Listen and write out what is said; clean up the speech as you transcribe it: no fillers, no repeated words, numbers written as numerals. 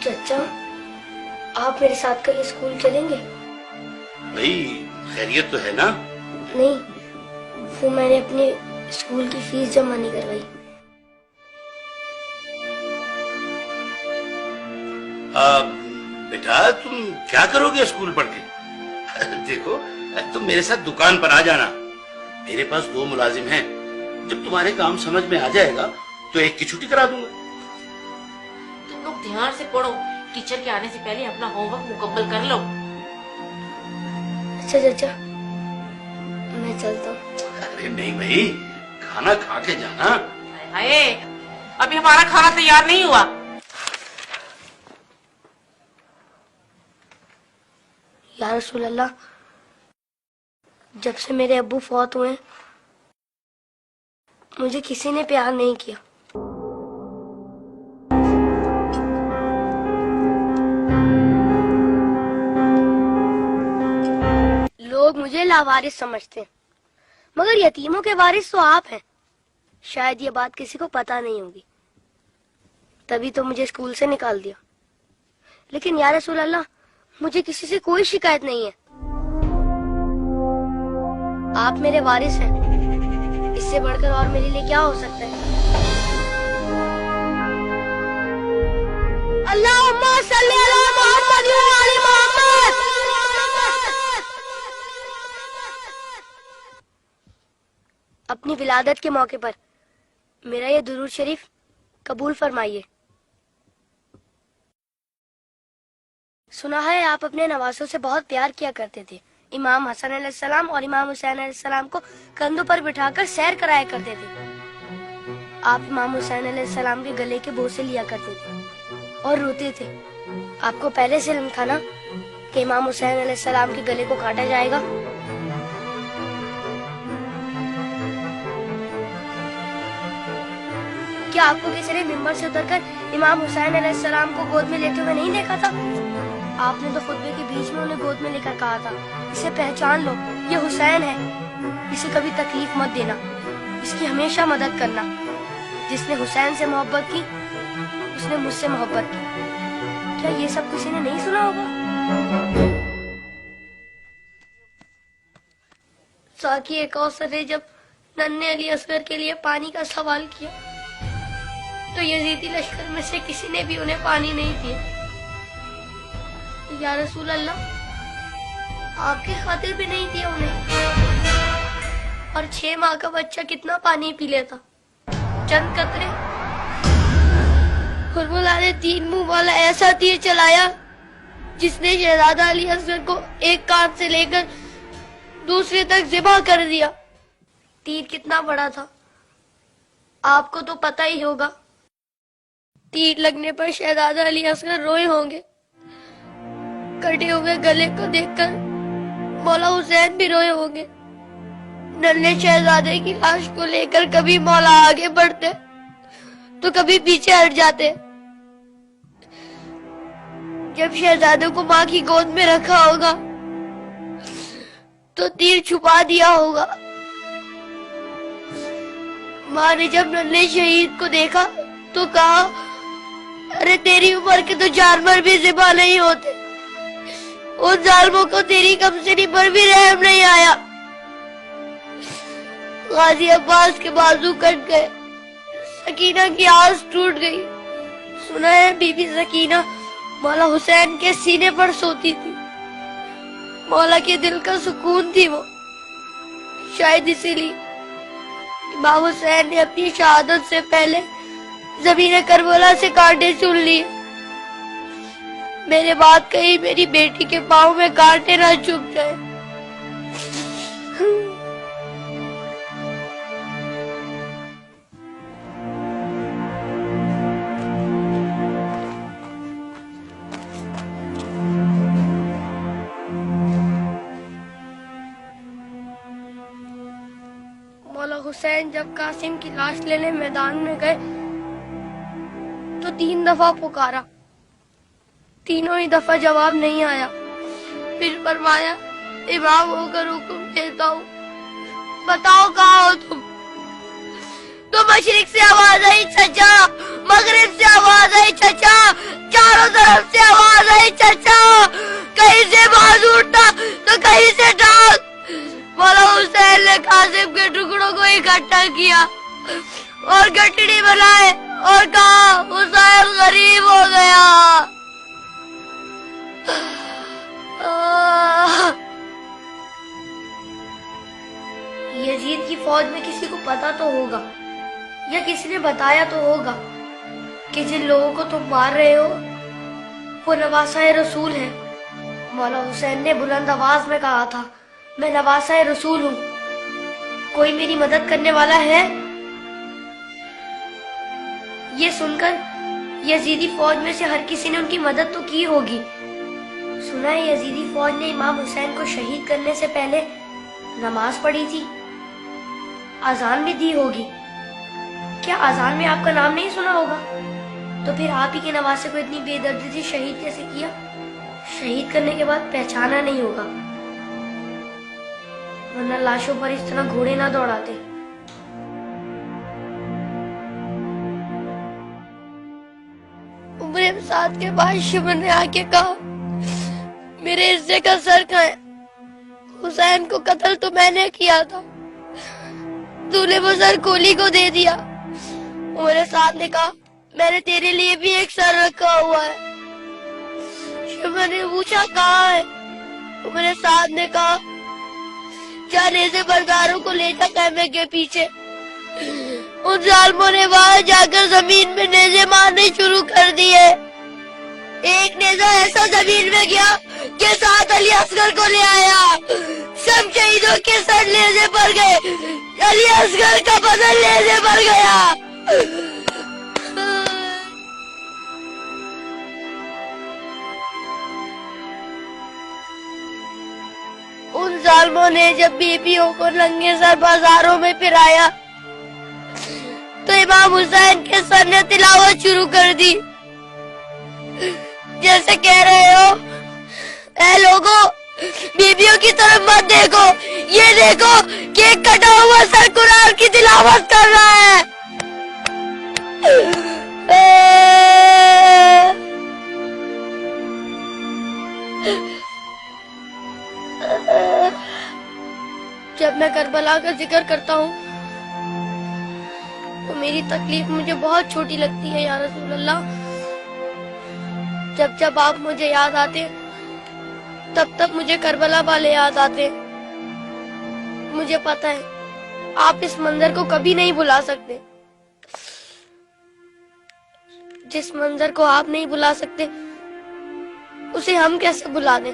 चचा, आप मेरे साथ कल स्कूल चलेंगे? भाई खैरियत तो है ना? नहीं, वो मैंने अपने स्कूल की फीस जमा नहीं करवाई। बेटा तुम क्या करोगे स्कूल पढ़ के? देखो तुम मेरे साथ दुकान पर आ जाना, मेरे पास 2 मुलाजिम हैं। जब तुम्हारे काम समझ में आ जाएगा तो एक की छुट्टी करा दूंगा। तुम लोग ध्यान से पढ़ो, टीचर के आने से पहले अपना होमवर्क मुकम्मल कर लो। अच्छा चाचा, मैं चलता हूँ। अरे नहीं भाई, खाना खा के जाना। हाय, अभी हमारा खाना तैयार नहीं हुआ। या रसूल अल्लाह, जब से मेरे अब्बू फौत हुए मुझे किसी ने प्यार नहीं किया। लोग मुझे लावारिस समझते हैं, मगर यतीमों के वारिस तो आप हैं। शायद ये बात किसी को पता नहीं होगी, तभी तो मुझे स्कूल से निकाल दिया। लेकिन या रसूल अल्लाह, मुझे किसी से कोई शिकायत नहीं है। आप मेरे वारिस हैं, इससे बढ़कर और मेरे लिए क्या हो सकता है? अल्लाहुम्मा सल्ली अला मुहम्मद व आले मोहम्मद। अपनी विलादत के मौके पर मेरा ये दुरूद शरीफ कबूल फरमाइए। सुना है आप अपने नवासों से बहुत प्यार किया करते थे। इमाम हसन अलैहिस्सलाम और इमाम हुसैन अलैहिस्सलाम को कंधों पर बिठाकर सैर कराया करते थे। आप इमाम हुसैन अलैहिस्सलाम के गले के बोसे लिया करते थे और रोते थे। आपको पहले से इल्म था ना कि इमाम हुसैन अलैहिस्सलाम के गले को काटा जाएगा? क्या आपको किसी ने मिंबर से उतरकर इमाम हुसैन अलैहिस्सलाम को गोद में लेते हुए नहीं देखा था? आपने तो खुतबे के बीच में उन्हें गोद में लेकर कहा था, इसे पहचान लो, ये हुसैन है, इसे कभी तकलीफ मत देना, इसकी हमेशा मदद करना। जिसने हुसैन से मोहब्बत की उसने मुझसे मोहब्बत की। क्या ये सब किसी ने नहीं सुना होगा? साकी कौसर ने जब नन्हे अली असगर के लिए पानी का सवाल किया तो यजीदी लश्कर में से किसी ने भी उन्हें पानी नहीं दिया। या रसूल अल्लाह, आपकी खातिर भी नहीं दिया उन्हें। और 6 माह का बच्चा कितना पानी पी लेता? चंद कतरे। हुर्मुला ने 3 मुंह वाला ऐसा तीर चलाया जिसने शहजादा अली असगर को एक कान से लेकर दूसरे तक ज़िबा कर दिया। तीर कितना बड़ा था आपको तो पता ही होगा। तीर लगने पर शहजादा अली असगर रोए होंगे। कटे हुए गले को देखकर मौला हुसैन भी रोए होंगे। नन्हे शहजादे की लाश को लेकर कभी मौला आगे बढ़ते तो कभी पीछे हट जाते। जब शहजादे को माँ की गोद में रखा होगा तो तीर छुपा दिया होगा। माँ ने जब नन्हे शहीद को देखा तो कहा, अरे तेरी उम्र के तो जानवर भी ज़िबा नहीं होते। उन जालिमों को तेरी कमसिनी पर भी रहम नहीं आया। गाजी अब्बास के बाजू कट गए, सकीना की आस टूट गई। सुना है बीबी सकीना मौला हुसैन के सीने पर सोती थी। मौला के दिल का सुकून थी वो। शायद इसीलिए इमाम हुसैन ने अपनी शहादत से पहले ज़मीन करबला से कांटे चुन लिए। मेरे बात कही मेरी बेटी के पाँव में कांटे ना चुभ जाए। मौला हुसैन जब कासिम की लाश लेने मैदान में गए तो 3 दफा पुकारा, तीनों ही दफा जवाब नहीं आया। फिर फरमाया, इमाम होकर हुक्म देता हूँ, बताओ कहाँ हो तुम? तो मशरिक से आवाज आई चचा, मगरिब से आवाज आई चचा, चारों طرف سے آواز آئی چچا کہیں سے باز اٹھا تو کہیں سے ڈانٹ۔ مولا حسین نے قاسم کے ٹکڑوں کو اکٹھا کیا اور گٹڑی بنائے اور کہا حسین غریب ہو گیا۔ یزید کی فوج میں کسی کو پتا تو ہوگا یا کسی نے بتایا تو ہوگا کہ جن لوگوں کو تم مار رہے ہو وہ نواسۂ رسول ہیں۔ مولا حسین نے بلند آواز میں کہا تھا میں نواسۂ رسول ہوں، کوئی میری مدد کرنے والا ہے؟ یہ سن کر یزیدی فوج میں سے ہر کسی نے ان کی مدد تو کی ہوگی۔ سنا ہے یزیدی فوج نے امام حسین کو شہید کرنے سے پہلے نماز پڑھی تھی، اذان بھی دی ہوگی۔ کیا اذان میں آپ کا نام نہیں سنا ہوگا؟ تو پھر آپ ہی کے نواسے کو اتنی بے دردی سے شہید کیسے کیا؟ شہید کرنے کے بعد پہچانا نہیں ہوگا، ورنہ لاشوں پر اس طرح گھوڑے نہ دوڑاتے۔ عمر سعد کے بعد شمر نے آ کے کہا میرے حصے کا سر کہاں ہے؟ حسین کو قتل تو میں نے کیا تھا، تو نے وہ سر کولی کو دے دیا۔ عمر سعد نے کہا میں نے تیرے لیے بھی ایک سر رکھا ہوا ہے۔ شمر نے پوچھا کہاں ہے؟ عمر سعد نے کہا جانے سے برداروں کو لے جا خیمے کے پیچھے۔ ان ظالموں نے وہاں جا کر زمین میں نیزے مارنے شروع کر دیے۔ ایک نیزہ ایسا زمین میں گیا کہ ساتھ علی اصغر کو لے آیا۔ سب شہیدوں کے سر نیزے پر گئے، علی اصغر کا بدن نیزے پر گیا۔ ان ظالموں نے جب بیویوں کو ننگے سر بازاروں میں پھرایا تو امام حسین کے سر نے تلاوت شروع کر دی، جیسے کہہ رہے ہو اے لوگو بیویوں کی طرف مت دیکھو، یہ دیکھو کہ ایک کٹا ہوا سر قرآن کی تلاوت کر رہا ہے۔ جب میں کربلا کا ذکر کرتا ہوں تو میری تکلیف مجھے بہت چھوٹی لگتی ہے یا رسول اللہ۔ جب جب آپ مجھے یاد آتے تب تب مجھے کربلا والے یاد آتے۔ مجھے پتا ہے آپ اس منظر کو کبھی نہیں بھلا سکتے۔ جس منظر کو آپ نہیں بھلا سکتے اسے ہم کیسے بھلا دیں؟